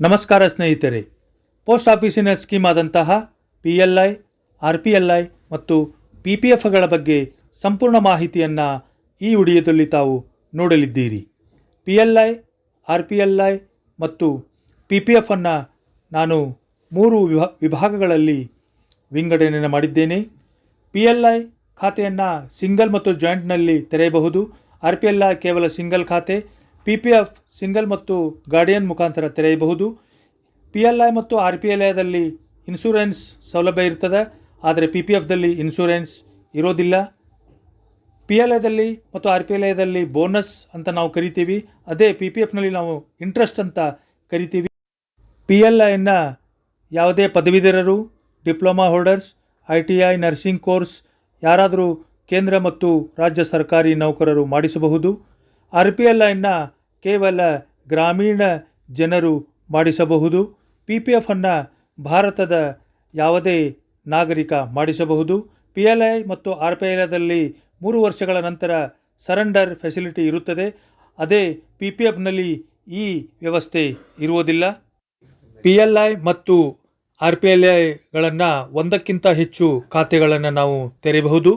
ನಮಸ್ಕಾರ ಸ್ನೇಹಿತರೆ. ಪೋಸ್ಟ್ ಆಫೀಸಿನ ಸ್ಕೀಮ್ ಆದಂತಹ PLI, RPLI ಮತ್ತು PPFಗಳ ಬಗ್ಗೆ ಸಂಪೂರ್ಣ ಮಾಹಿತಿಯನ್ನು ಈ ವಿಡಿಯೋದಲ್ಲಿ ತಾವು ನೋಡಲಿದ್ದೀರಿ. PLI, RPLI ಮತ್ತು PPF ಅನ್ನು ನಾನು 3 ವಿಭಾಗಗಳಲ್ಲಿ ವಿಂಗಡಣೆ ಮಾಡಿದ್ದೇನೆ. PLI ಖಾತೆಯನ್ನು ಸಿಂಗಲ್ ಮತ್ತು ಜಾಯಿಂಟ್ನಲ್ಲಿ ತೆರೆಯಬಹುದು. RPLI ಕೇವಲ ಸಿಂಗಲ್ ಖಾತೆ. PPF ಸಿಂಗಲ್ ಮತ್ತು ಗಾರ್ಡಿಯನ್ ಮುಖಾಂತರ ತೆರೆಯಬಹುದು. PLI ಮತ್ತು RPLIದಲ್ಲಿ ಇನ್ಶೂರೆನ್ಸ್ ಸೌಲಭ್ಯ ಇರ್ತದೆ, ಆದರೆ PPFದಲ್ಲಿ ಇನ್ಶೂರೆನ್ಸ್ ಇರೋದಿಲ್ಲ. PLIದಲ್ಲಿ ಮತ್ತು RPLIದಲ್ಲಿ ಬೋನಸ್ ಅಂತ ನಾವು ಕರಿತೀವಿ, ಅದೇ PPFನಲ್ಲಿ ನಾವು ಇಂಟ್ರೆಸ್ಟ್ ಅಂತ ಕರಿತೀವಿ. PLIನ ಯಾವುದೇ ಪದವೀಧರರು, diploma holders, ITI nursing course ಯಾರಾದರೂ ಕೇಂದ್ರ ಮತ್ತು ರಾಜ್ಯ ಸರ್ಕಾರಿ ನೌಕರರು ಮಾಡಿಸಬಹುದು. RPLIನ ಕೇವಲ ಗ್ರಾಮೀಣ ಜನರು ಮಾಡಿಸಬಹುದು. PPFನ್ನು ಭಾರತದ ಯಾವುದೇ ನಾಗರಿಕ ಮಾಡಿಸಬಹುದು. PLI ಮತ್ತು RPLIದಲ್ಲಿ 3 ವರ್ಷಗಳ ನಂತರ ಸರೆಂಡರ್ ಫೆಸಿಲಿಟಿ ಇರುತ್ತದೆ, ಅದೇ PPFನಲ್ಲಿ ಈ ವ್ಯವಸ್ಥೆ ಇರುವುದಿಲ್ಲ. PLI ಮತ್ತು RPLIಗಳನ್ನು ಒಂದಕ್ಕಿಂತ ಹೆಚ್ಚು ಖಾತೆಗಳನ್ನು ನಾವು ತೆರೆಯಬಹುದು,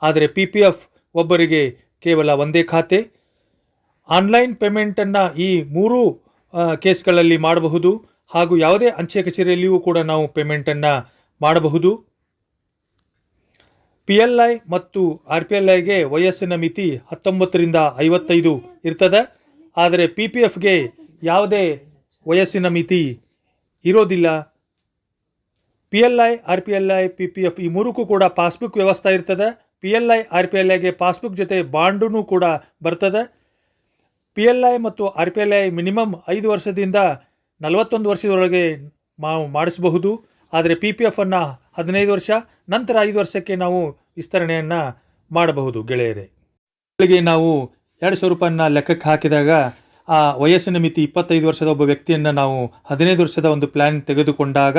ಆದರೆ PPF ಒಬ್ಬರಿಗೆ ಕೇವಲ ಒಂದೇ ಖಾತೆ. ಆನ್ಲೈನ್ ಪೇಮೆಂಟನ್ನು ಈ 3 ಕೇಸ್ಗಳಲ್ಲಿ ಮಾಡಬಹುದು, ಹಾಗೂ ಯಾವುದೇ ಅಂಚೆ ಕಚೇರಿಯಲ್ಲಿಯೂ ಕೂಡ ನಾವು ಪೇಮೆಂಟನ್ನು ಮಾಡಬಹುದು. PLI ಮತ್ತು RPLIಗೆ ವಯಸ್ಸಿನ ಮಿತಿ 19 ರಿಂದ 55 ಇರ್ತದೆ, ಆದರೆ PPFಗೆ ಯಾವುದೇ ವಯಸ್ಸಿನ ಮಿತಿ ಇರೋದಿಲ್ಲ. PLI, RPLI, PPF ಈ 3ಕ್ಕೂ ಕೂಡ ಪಾಸ್ಬುಕ್ ವ್ಯವಸ್ಥೆ ಇರ್ತದೆ. PLI, RPLIಗೆ ಪಾಸ್ಬುಕ್ ಜೊತೆ ಬಾಂಡೂ ಕೂಡ ಬರ್ತದೆ. PLI ಮತ್ತು RPLI ಮಿನಿಮಮ್ 5 ವರ್ಷದಿಂದ 41 ವರ್ಷದವರೆಗೆ ಮಾಡಿಸಬಹುದು, ಆದರೆ PPFನ್ನು 15 ವರ್ಷ, ನಂತರ 5 ವರ್ಷಕ್ಕೆ ನಾವು ವಿಸ್ತರಣೆಯನ್ನು ಮಾಡಬಹುದು. ಗೆಳೆಯರೇ, ನಾವು 2,000 ರೂಪಾಯಿನ ಲೆಕ್ಕಕ್ಕೆ ಹಾಕಿದಾಗ ಆ ವಯಸ್ಸಿನ ಮಿತಿ 25 ವರ್ಷದ ಒಬ್ಬ ವ್ಯಕ್ತಿಯನ್ನು ನಾವು 15 ವರ್ಷದ ಒಂದು ಪ್ಲ್ಯಾನ್ ತೆಗೆದುಕೊಂಡಾಗ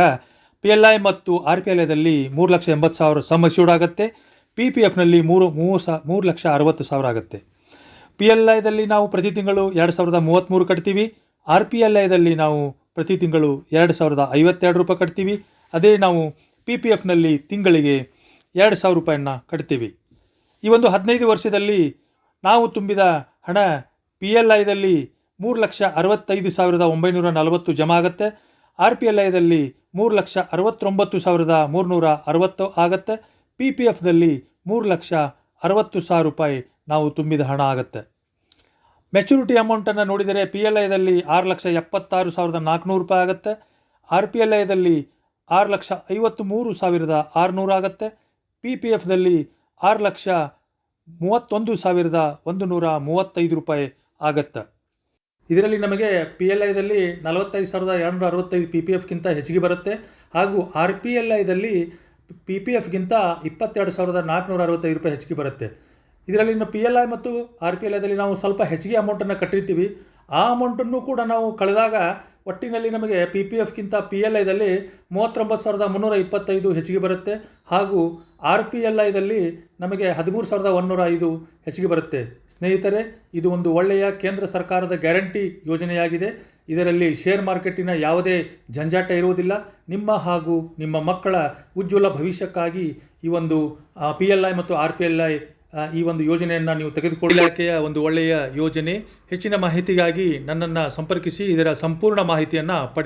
PLI ಮತ್ತು RPLIದಲ್ಲಿ 3,80,000 ಸಮ್ ಅಶ್ಯೂರ್ಡ್ ಆಗುತ್ತೆ. PPFನಲ್ಲಿ 3,60,000 ಆಗುತ್ತೆ. PLIದಲ್ಲಿ ನಾವು ಪ್ರತಿ ತಿಂಗಳು 2,033 ಕಟ್ತೀವಿ. RPLIದಲ್ಲಿ ನಾವು ಪ್ರತಿ ತಿಂಗಳು 2,052 ರೂಪಾಯಿ ಕಟ್ತೀವಿ. ಅದೇ ನಾವು PPFನಲ್ಲಿ ತಿಂಗಳಿಗೆ 2,000 ರೂಪಾಯಿನ ಕಟ್ತೀವಿ. ಈ ಒಂದು 15 ವರ್ಷದಲ್ಲಿ ನಾವು ತುಂಬಿದ ಹಣ PLIದಲ್ಲಿ 3,65,940 ಜಮಾ ಆಗುತ್ತೆ. RPLIದಲ್ಲಿ 3,69,360 ಆಗುತ್ತೆ. PPFದಲ್ಲಿ 3,60,000 ರೂಪಾಯಿ ನಾವು ತುಂಬಿದ ಹಣ ಆಗುತ್ತೆ. ಮೆಚುರಿಟಿ ಅಮೌಂಟನ್ನು ನೋಡಿದರೆ PLIದಲ್ಲಿ 6,76,400 ರೂಪಾಯಿ ಆಗುತ್ತೆ. RPLIದಲ್ಲಿ 6,53,600 ಆಗುತ್ತೆ. PPFದಲ್ಲಿ 6,31,135 ರೂಪಾಯಿ ಆಗುತ್ತೆ. ಇದರಲ್ಲಿ ನಮಗೆ PLIದಲ್ಲಿ 45,265, PPFಗಿಂತ ಹೆಚ್ಚಿಗೆ ಬರುತ್ತೆ, ಹಾಗೂ RPLIದಲ್ಲಿ PPFಗಿಂತ 22,465 ರೂಪಾಯಿ ಹೆಚ್ಚಿಗೆ ಬರುತ್ತೆ. ಇದರಲ್ಲಿ PLI ಮತ್ತು RPLIದಲ್ಲಿ ನಾವು ಸ್ವಲ್ಪ ಹೆಚ್ಚಿಗೆ ಅಮೌಂಟನ್ನು ಕಟ್ಟಿರ್ತೀವಿ. ಆ ಅಮೌಂಟನ್ನು ಕೂಡ ನಾವು ಕಳೆದಾಗ ಒಟ್ಟಿನಲ್ಲಿ ನಮಗೆ PPFಗಿಂತ PLIದಲ್ಲಿ 39,325 ಹೆಚ್ಚಿಗೆ ಬರುತ್ತೆ, ಹಾಗೂ RPLIದಲ್ಲಿ ನಮಗೆ 13,105 ಹೆಚ್ಚಿಗೆ ಬರುತ್ತೆ. ಸ್ನೇಹಿತರೆ, ಇದು ಒಂದು ಒಳ್ಳೆಯ ಕೇಂದ್ರ ಸರ್ಕಾರದ ಗ್ಯಾರಂಟಿ ಯೋಜನೆಯಾಗಿದೆ. ಇದರಲ್ಲಿ ಶೇರ್ ಮಾರ್ಕೆಟಿನ ಯಾವುದೇ ಜಂಜಾಟ ಇರುವುದಿಲ್ಲ. ನಿಮ್ಮ ಹಾಗೂ ನಿಮ್ಮ ಮಕ್ಕಳ ಉಜ್ವಲ ಭವಿಷ್ಯಕ್ಕಾಗಿ ಈ ಒಂದು PLI ಮತ್ತು RPLI ಈ ಒಂದು ಯೋಜನೆಯನ್ನು ನೀವು ತೆಗೆದುಕೊಳ್ಳಿ. ಇಲಾಖೆಯ ಒಂದು ಒಳ್ಳೆಯ ಯೋಜನೆ. ಹೆಚ್ಚಿನ ಮಾಹಿತಿಗಾಗಿ ನನ್ನನ್ನು ಸಂಪರ್ಕಿಸಿ, ಇದರ ಸಂಪೂರ್ಣ ಮಾಹಿತಿಯನ್ನು ಪಡೆಯಿರಿ.